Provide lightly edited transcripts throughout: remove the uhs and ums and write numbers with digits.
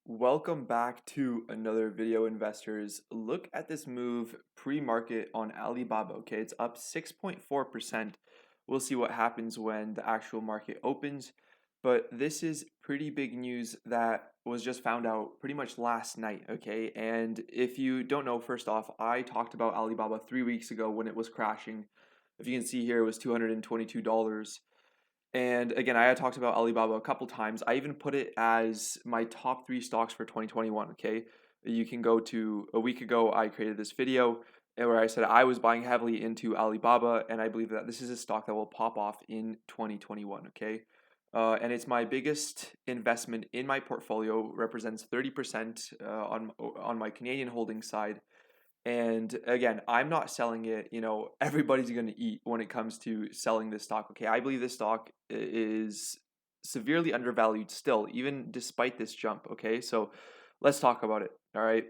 Welcome back to another video, investors. Look at this move pre-market on Alibaba. Okay, it's up 6.4%. We'll see what happens when the actual market opens. But this is pretty big news that was just found out pretty much last night. Okay, and if you don't know, first off, I talked about Alibaba 3 weeks ago when it was crashing. If you can see here, it was $222. And again, I had talked about Alibaba a couple times. I even put it as my top three stocks for 2021. Okay. You can go to a week ago, I created this video where I said I was buying heavily into Alibaba, and I believe that this is a stock that will pop off in 2021. Okay. And it's my biggest investment in my portfolio, represents 30% on my Canadian holding side. And again, I'm not selling it. Everybody's going to eat when it comes to selling this stock. Okay. I believe this stock is severely undervalued still, even despite this jump. Okay. So let's talk about it. All right.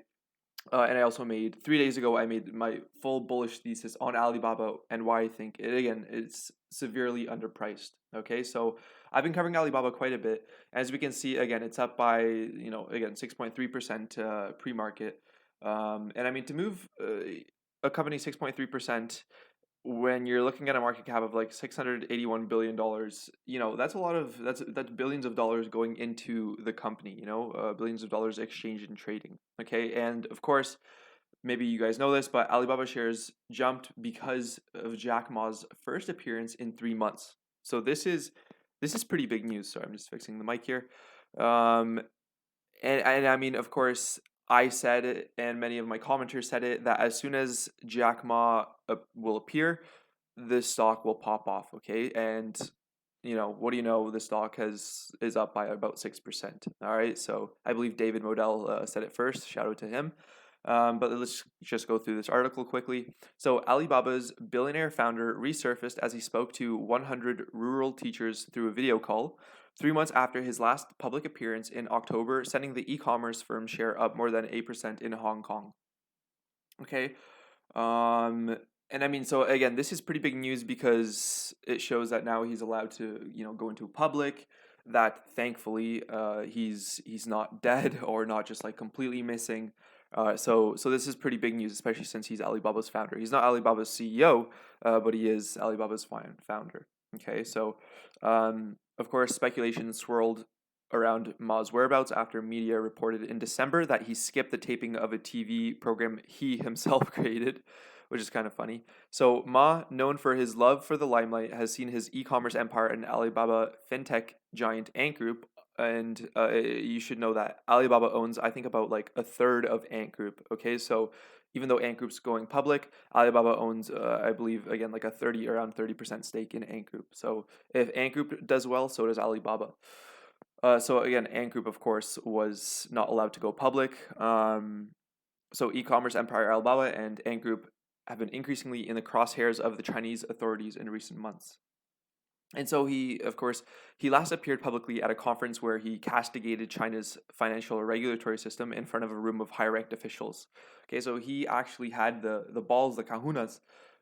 And I also made 3 days ago, I made my full bullish thesis on Alibaba and why I think it, again, it's severely underpriced. Okay. So I've been covering Alibaba quite a bit. As we can see, again, it's up by, again, 6.3% pre market. And I mean, to move a company 6.3% when you're looking at a market cap of like $681 billion, that's a lot of that's billions of dollars going into the company, billions of dollars exchanged and trading. Okay, and of course, maybe you guys know this, but Alibaba shares jumped because of Jack Ma's first appearance in 3 months. So this is pretty big news. So I'm just fixing the mic here. Um, and I mean, of course, I said it, and many of my commenters said it, that as soon as Jack Ma will appear, this stock will pop off. Okay, and what do you know? The stock is up by about 6%. All right, so I believe David Modell said it first. Shout out to him. But let's just go through this article quickly. So, Alibaba's billionaire founder resurfaced as he spoke to 100 rural teachers through a video call, 3 months after his last public appearance in October, sending the e commerce firm share up more than 8% in Hong Kong. Okay. Um, and I mean, so again, this is pretty big news because it shows that now he's allowed to, go into public. That thankfully, he's not dead or not just like completely missing. So this is pretty big news, especially since he's Alibaba's founder. He's not Alibaba's CEO, but he is Alibaba's founder. Okay, so of course, speculation swirled around Ma's whereabouts after media reported in December that he skipped the taping of a TV program he himself created, which is kind of funny. So Ma, known for his love for the limelight, has seen his e-commerce empire and Alibaba fintech giant Ant Group. And you should know that Alibaba owns, I think, about like a third of Ant Group. Okay, so even though Ant Group's going public, Alibaba owns, I believe, again, like around 30% stake in Ant Group. So if Ant Group does well, so does Alibaba. So again, Ant Group, of course, was not allowed to go public. So e-commerce empire Alibaba and Ant Group have been increasingly in the crosshairs of the Chinese authorities in recent months. And so he last appeared publicly at a conference where he castigated China's financial regulatory system in front of a room of high-ranked officials. Okay, so he actually had the balls, the kahunas,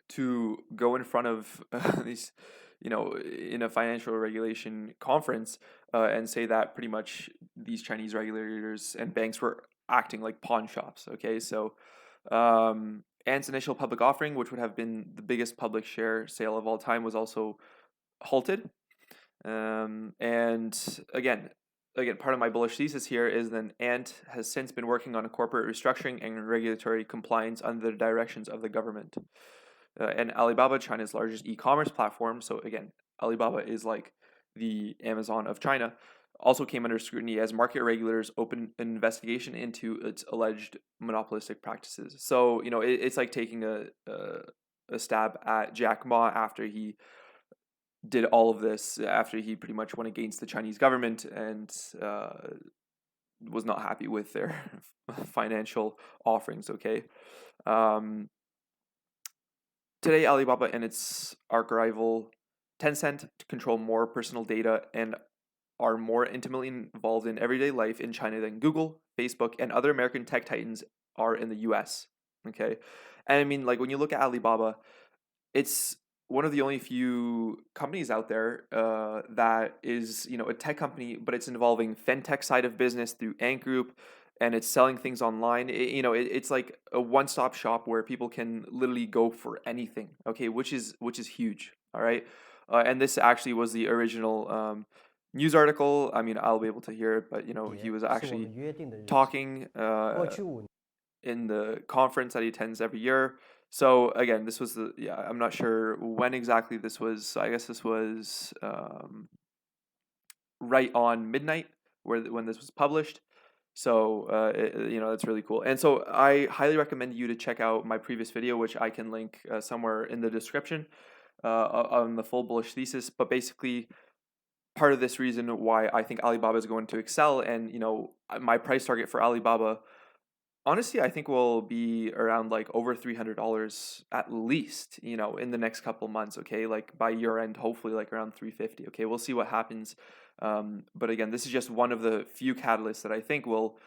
to go in front of these, in a financial regulation conference, and say that pretty much these Chinese regulators and banks were acting like pawn shops. Okay, so Ant's initial public offering, which would have been the biggest public share sale of all time, was also halted. And again, part of my bullish thesis here is that Ant has since been working on a corporate restructuring and regulatory compliance under the directions of the government. And Alibaba, China's largest e-commerce platform, so again, Alibaba is like the Amazon of China, also came under scrutiny as market regulators opened an investigation into its alleged monopolistic practices. So it's like taking a stab at Jack Ma after he did all of this, after he pretty much went against the Chinese government and was not happy with their financial offerings. Okay. Today, Alibaba and its arch-rival Tencent control more personal data and are more intimately involved in everyday life in China than Google, Facebook, and other American tech titans are in the US. Okay. And I mean, like when you look at Alibaba, it's one of the only few companies out there that is, a tech company, but it's involving fintech side of business through Ant Group, and it's selling things online. It's like a one-stop shop where people can literally go for anything. Okay, which is huge. All right, and this actually was the original news article. I mean, I'll be able to hear it, but he was 是我 actually 们约定的日期。talking in the conference that he attends every year. So again, this was I'm not sure when exactly this was. So I guess this was right on midnight when this was published. So that's really cool. And so I highly recommend you to check out my previous video, which I can link somewhere in the description on the full bullish thesis. But basically, part of this reason why I think Alibaba is going to excel, and my price target for Alibaba, honestly, I think will be around like over $300 at least, in the next couple months. Okay, like by year end, hopefully like around 350. Okay, we'll see what happens. But again, this is just one of the few catalysts that I think will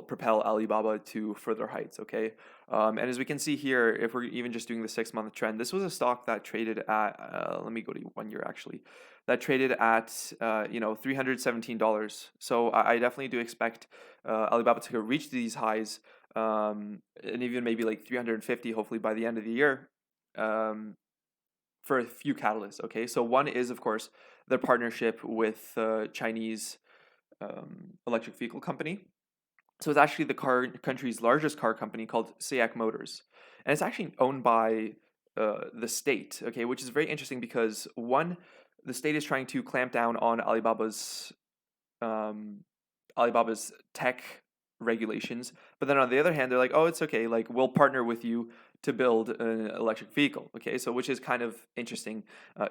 propel Alibaba to further heights. Okay, and as we can see here, if we're even just doing the 6-month trend, this was a stock that traded at let me go to 1 year actually, that traded at $317. So I definitely do expect Alibaba to reach these highs, and even maybe like 350 hopefully by the end of the year, for a few catalysts. Okay, so one is of course their partnership with Chinese electric vehicle company. So it's actually the country's largest car company called SAIC Motors, and it's actually owned by the state. Okay, which is very interesting because one, the state is trying to clamp down on Alibaba's tech regulations, but then on the other hand, they're like, oh, it's okay, like we'll partner with you to build an electric vehicle. Okay, so which is kind of interesting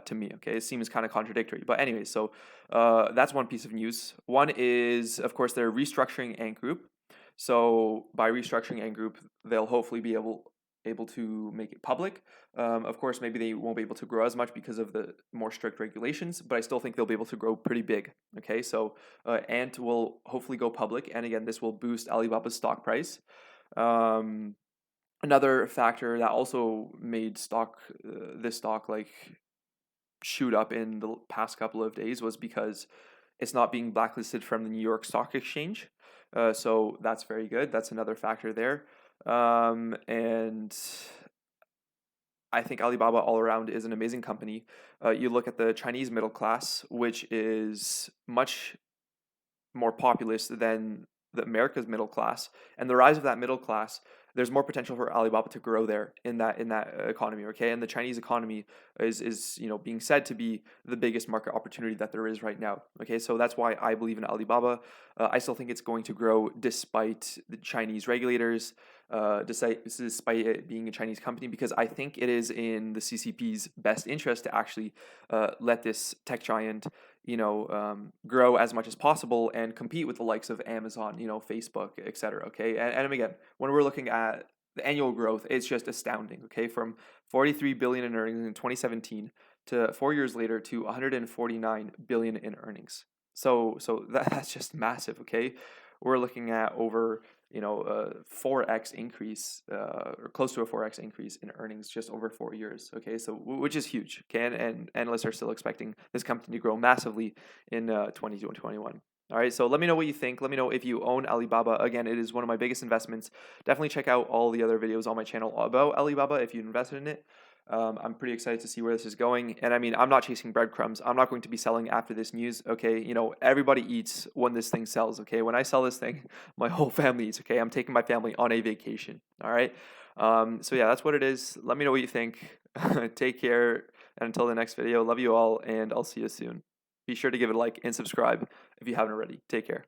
to me. Okay, it seems kind of contradictory, but anyway, so that's one piece of news. One is, of course, they're restructuring Ant Group. So by restructuring Ant Group, they'll hopefully be able to make it public. Of course, maybe they won't be able to grow as much because of the more strict regulations, but I still think they'll be able to grow pretty big. Okay, so Ant will hopefully go public, and again, this will boost Alibaba's stock price. Another factor that also made this stock like shoot up in the past couple of days was because it's not being blacklisted from the New York Stock Exchange. So that's very good. That's another factor there. And I think Alibaba all around is an amazing company. You look at the Chinese middle class, which is much more populous than the America's middle class, and the rise of that middle class, there's more potential for Alibaba to grow there in that economy. Okay, and the Chinese economy is being said to be the biggest market opportunity that there is right now. Okay, so that's why I believe in Alibaba. I still think it's going to grow despite the Chinese regulators, despite it being a Chinese company, because I think it is in the CCP's best interest to actually let this tech giant grow as much as possible and compete with the likes of Amazon, Facebook, etc. Okay, and again, when we're looking at the annual growth, it's just astounding. Okay, from 43 billion in earnings in 2017 to 4 years later to 149 billion in earnings. So that's just massive. Okay, we're looking at over 4x increase, or close to a 4x increase in earnings just over 4 years. Okay, so which is huge. Okay, and analysts are still expecting this company to grow massively in 2021. All right, so let me know what you think. Let me know if you own Alibaba. Again, it is one of my biggest investments. Definitely check out all the other videos on my channel about Alibaba if you invested in it. I'm pretty excited to see where this is going. And I mean, I'm not chasing breadcrumbs. I'm not going to be selling after this news. Okay, everybody eats when this thing sells. Okay, when I sell this thing, my whole family eats. Okay, I'm taking my family on a vacation. All right. So yeah, that's what it is. Let me know what you think. Take care. And until the next video, love you all, and I'll see you soon. Be sure to give it a like and subscribe if you haven't already. Take care.